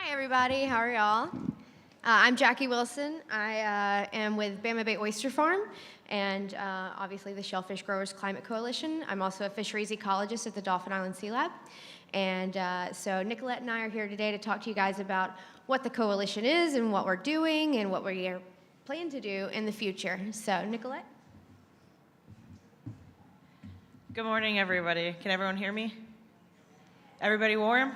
Hi, everybody. How are y'all? I'm Jackie Wilson. I am with Bama Bay Oyster Farm and obviously the Shellfish Growers Climate Coalition. I'm also a fisheries ecologist at the Dauphin Sea Lab. And so Nicolette and I are here today to talk to you guys about what the coalition is and what we're doing and what we plan to do in the future. So, Nicolette? Good morning, everybody. Can everyone hear me? Everybody warm?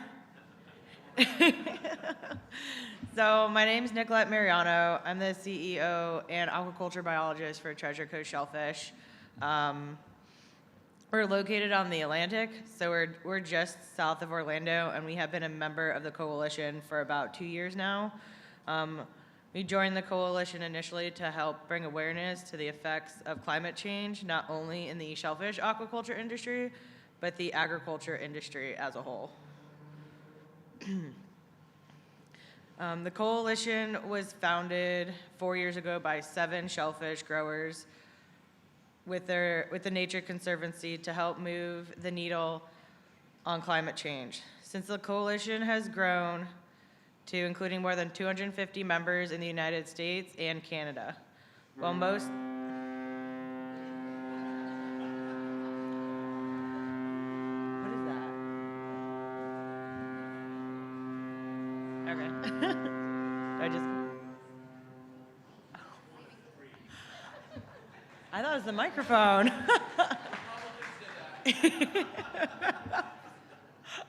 So my name is Nicolette Mariano. I'm the CEO and aquaculture biologist for Treasure Coast Shellfish. We're located on the Atlantic, so we're just south of Orlando, and we have been a member of the coalition for about 2 years now. We joined the coalition initially to help bring awareness to the effects of climate change, not only in the shellfish aquaculture industry, but the agriculture industry as a whole. The coalition was founded 4 years ago by 7 shellfish growers with the Nature Conservancy to help move the needle on climate change. Since the coalition has grown to including more than 250 members in the United States and Canada, while most I thought it was the microphone.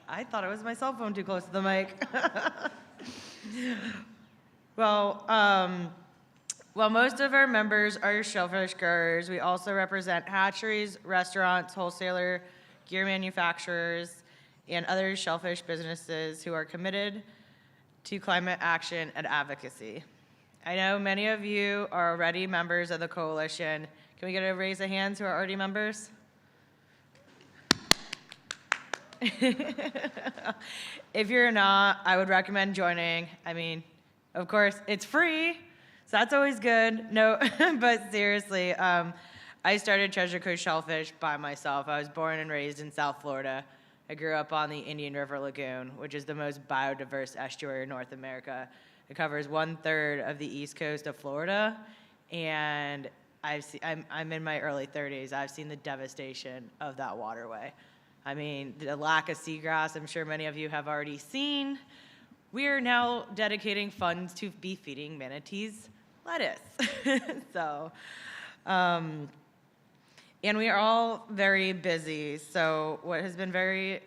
I thought it was my cell phone too close to the mic. Well, while most of our members are shellfish growers, we also represent hatcheries, restaurants, wholesaler, gear manufacturers, and other shellfish businesses who are committed to climate action and advocacy. I know many of you are already members of the coalition. Can we get a raise of hands who are already members? If you're not, I would recommend joining. I mean, of course, it's free, so that's always good. No, but seriously, I started Treasure Coast Shellfish by myself. I was born and raised in South Florida. I grew up on the Indian River Lagoon, which is the most biodiverse estuary in North America. It covers 1/3 of the east coast of Florida, and I'm in my early 30s. I've seen the devastation of that waterway. I mean, the lack of seagrass, I'm sure many of you have already seen. We are now dedicating funds to be feeding manatees lettuce. And we are all very busy. So what has been very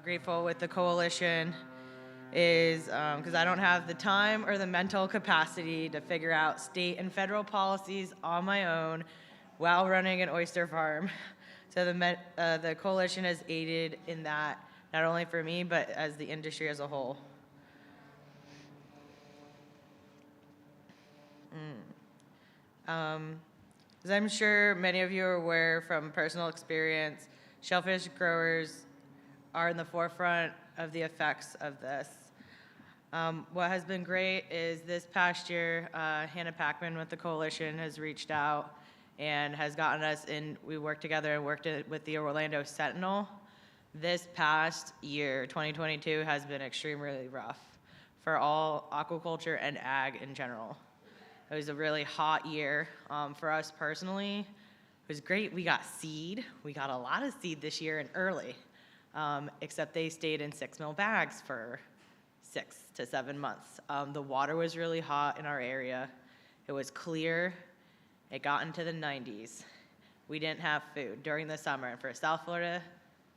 grateful with the coalition is because I don't have the time or the mental capacity to figure out state and federal policies on my own while running an oyster farm. So the coalition has aided in that, not only for me, but as the industry as a whole. As I'm sure many of you are aware from personal experience, shellfish growers are in the forefront of the effects of this. What has been great is this past year, Hannah Packman with the coalition has reached out and has gotten us in. We worked together and worked with the Orlando Sentinel. This past year, 2022, has been extremely rough for all aquaculture and ag in general. It was a really hot year for us personally. It was great. We got seed. We got a lot of seed this year and early. Except they stayed in 6 mil bags for 6 to 7 months. The water was really hot in our area. It was clear. It got into the 90s. We didn't have food during the summer, and for South Florida,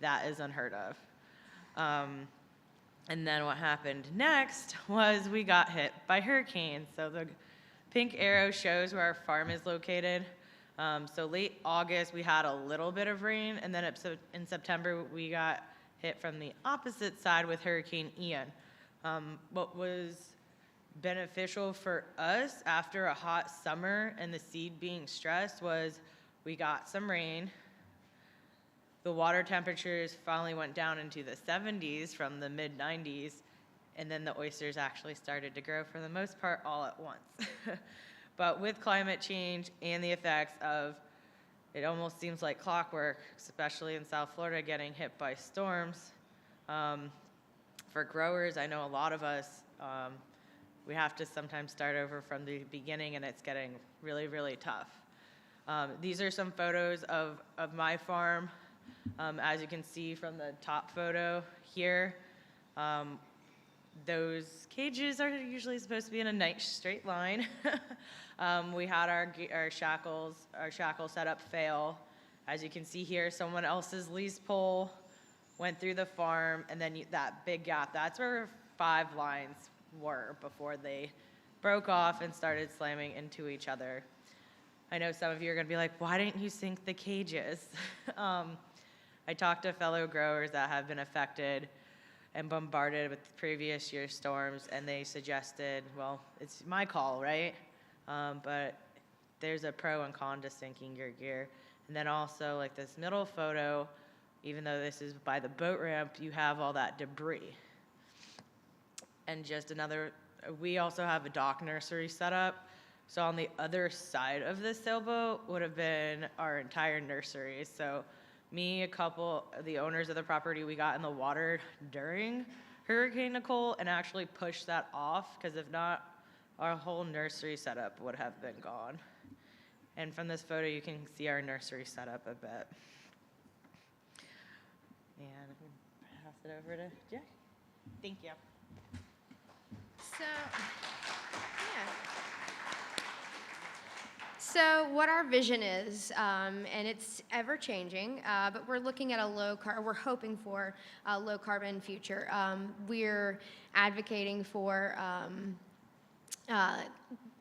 that is unheard of. And then what happened next was we got hit by hurricanes. So the pink arrow shows where our farm is located. So late August, we had a little bit of rain, and then in September, we got hit from the opposite side with Hurricane Ian. What was beneficial for us after a hot summer and the seed being stressed was we got some rain. The water temperatures finally went down into the 70s from the mid-90s, and then the oysters actually started to grow for the most part all at once. But with climate change and the effects of, it almost seems like clockwork, especially in South Florida, getting hit by storms. For growers, I know a lot of us We have to sometimes start over from the beginning, and it's getting really, really tough. These are some photos of my farm. As you can see from the top photo here, those cages are usually supposed to be in a nice straight line. We had our shackle setup fail. As you can see here, someone else's lease pole went through the farm, and then that big gap, that's where 5 lines were before they broke off and started slamming into each other. I know some of you are going to be like, why didn't you sink the cages? I talked to fellow growers that have been affected and bombarded with previous year's storms, and they suggested, well, it's my call, right? But there's a pro and con to sinking your gear. And then also, like this middle photo, even though this is by the boat ramp, you have all that debris. And just another, we also have a dock nursery set up. So on the other side of the sailboat would have been our entire nursery. So me, a couple of the owners of the property, we got in the water during Hurricane Nicole and actually pushed that off, because if not, our whole nursery setup would have been gone. And from this photo, you can see our nursery setup a bit. And I'm going to pass it over to Jack. Thank you. So, yeah. So what our vision is, and it's ever changing, but we're looking at we're hoping for a low carbon future. We're advocating for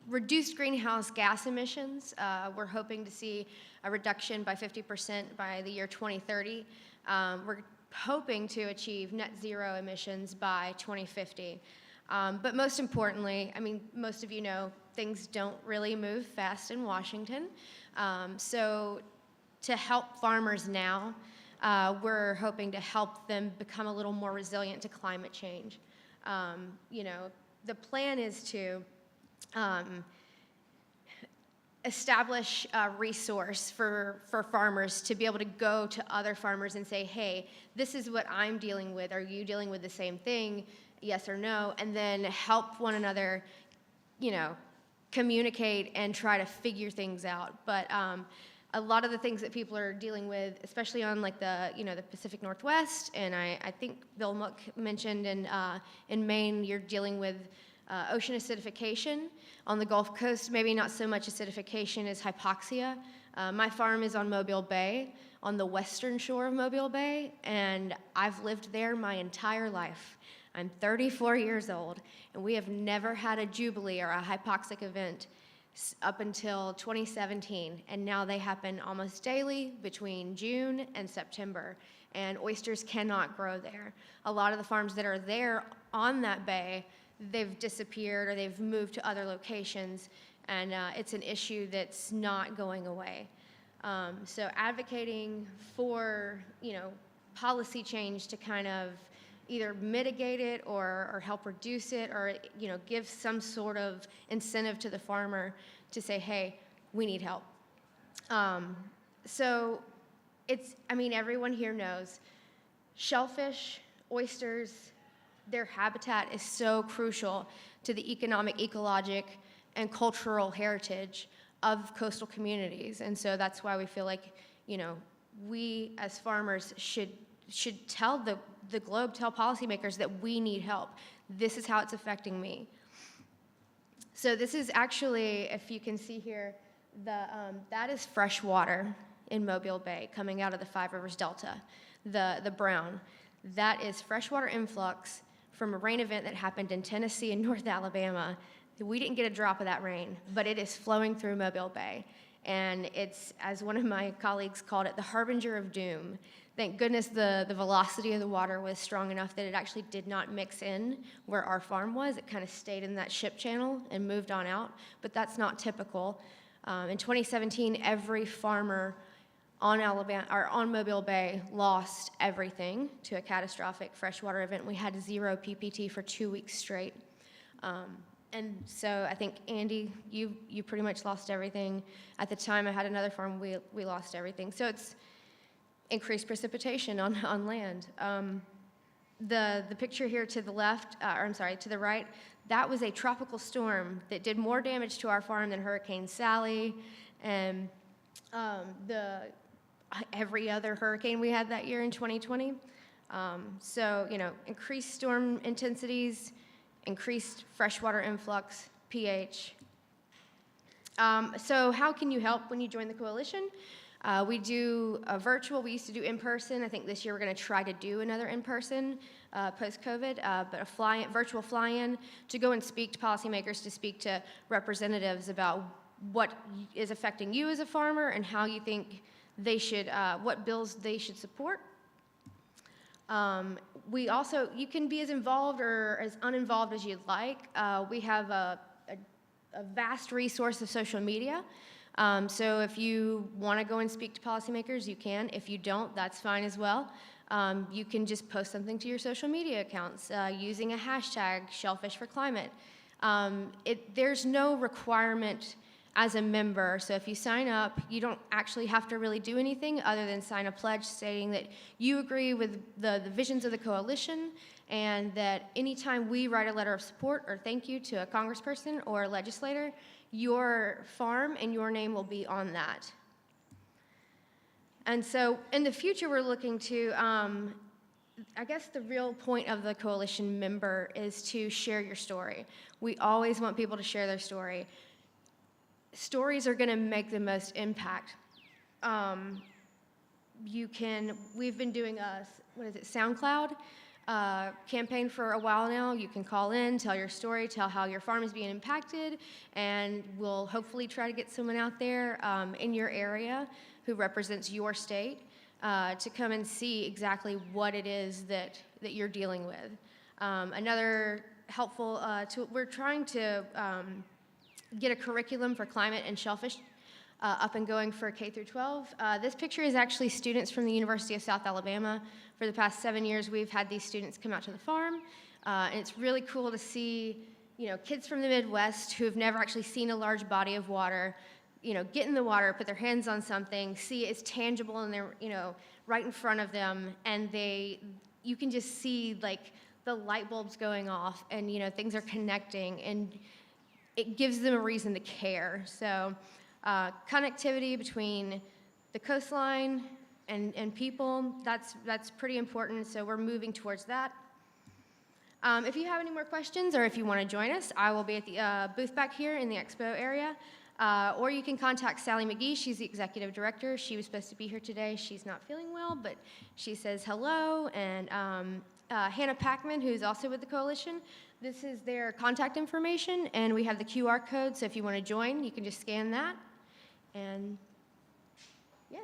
reduced greenhouse gas emissions. We're hoping to see a reduction by 50% by the year 2030. We're hoping to achieve net zero emissions by 2050. But most importantly, I mean, most of you know, things don't really move fast in Washington. So to help farmers now, we're hoping to help them become a little more resilient to climate change. You know, the plan is to establish a resource for farmers to be able to go to other farmers and say, hey, this is what I'm dealing with. Are you dealing with the same thing? Yes or no? And then help one another, you know, communicate and try to figure things out. But a lot of the things that people are dealing with, especially on like the Pacific Northwest, and I think Bill Mook mentioned in Maine, you're dealing with ocean acidification. On the Gulf Coast, maybe not so much acidification as hypoxia. My farm is on Mobile Bay, on the western shore of Mobile Bay, and I've lived there my entire life. I'm 34 years old, and we have never had a jubilee or a hypoxic event up until 2017, and now they happen almost daily between June and September, and oysters cannot grow there. A lot of the farms that are there on that bay, they've disappeared or they've moved to other locations, and it's an issue that's not going away. So advocating for, you know, policy change to kind of either mitigate it or help reduce it, or, you know, give some sort of incentive to the farmer to say, hey, we need help. So it's, I mean, everyone here knows shellfish, oysters, their habitat is so crucial to the economic, ecologic, and cultural heritage of coastal communities. And so that's why we feel like, you know, we as farmers should tell the globe, tell policymakers that we need help. This is how it's affecting me. So this is actually, if you can see here, that is fresh water in Mobile Bay coming out of the Five Rivers Delta, the brown. That is freshwater influx from a rain event that happened in Tennessee and North Alabama. We didn't get a drop of that rain, but it is flowing through Mobile Bay. And it's, as one of my colleagues called it, the harbinger of doom. Thank goodness the velocity of the water was strong enough that it actually did not mix in where our farm was. It kind of stayed in that ship channel and moved on out, but that's not typical. In 2017, every farmer on Mobile Bay lost everything to a catastrophic freshwater event. We had 0 PPT for 2 weeks straight. And so I think, Andy, you pretty much lost everything. At the time, I had another farm, we lost everything. So it's increased precipitation on land. The picture here to the left, to the right, That was a tropical storm that did more damage to our farm than Hurricane Sally and every other hurricane we had that year in 2020. So, increased storm intensities, increased freshwater influx, pH. So how can you help when you join the coalition? We do a virtual. We used to do in-person. I think this year we're going to try to do another in-person post-COVID, but a virtual fly-in to go and speak to policymakers, to speak to representatives about what is affecting you as a farmer and how you think they should, what bills they should support. You can be as involved or as uninvolved as you'd like. We have a vast resource of social media. So if you want to go and speak to policymakers, you can. If you don't, that's fine as well. You can just post something to your social media accounts using a hashtag, Shellfish for Climate. There's no requirement as a member, so if you sign up, you don't actually have to really do anything other than sign a pledge stating that you agree with the visions of the coalition, and that anytime we write a letter of support or thank you to a congressperson or a legislator, your farm and your name will be on that. And so in the future, we're looking to, I guess the real point of the coalition member is to share your story. We always want people to share their story. Stories are going to make the most impact. We've been doing SoundCloud campaign for a while now. You can call in, tell your story, tell how your farm is being impacted, and we'll hopefully try to get someone out there in your area who represents your state to come and see exactly what it is that you're dealing with. Another helpful tool, we're trying to get a curriculum for climate and shellfish up and going for K through 12. This picture is actually students from the University of South Alabama. For the past 7 years, we've had these students come out to the farm, and it's really cool to see, kids from the Midwest who have never actually seen a large body of water, get in the water, put their hands on something, see it's tangible and they're, right in front of them, and you can just see like the light bulbs going off, and things are connecting, and it gives them a reason to care. So connectivity between the coastline and people, that's pretty important, so we're moving towards that. If you have any more questions or if you want to join us, I will be at the booth back here in the expo area, or you can contact Sally McGee. She's the executive director. She was supposed to be here today. She's not feeling well, but she says hello, and Hannah Packman, who's also with the coalition. This is their contact information, and we have the QR code, so if you want to join, you can just scan that. And yeah.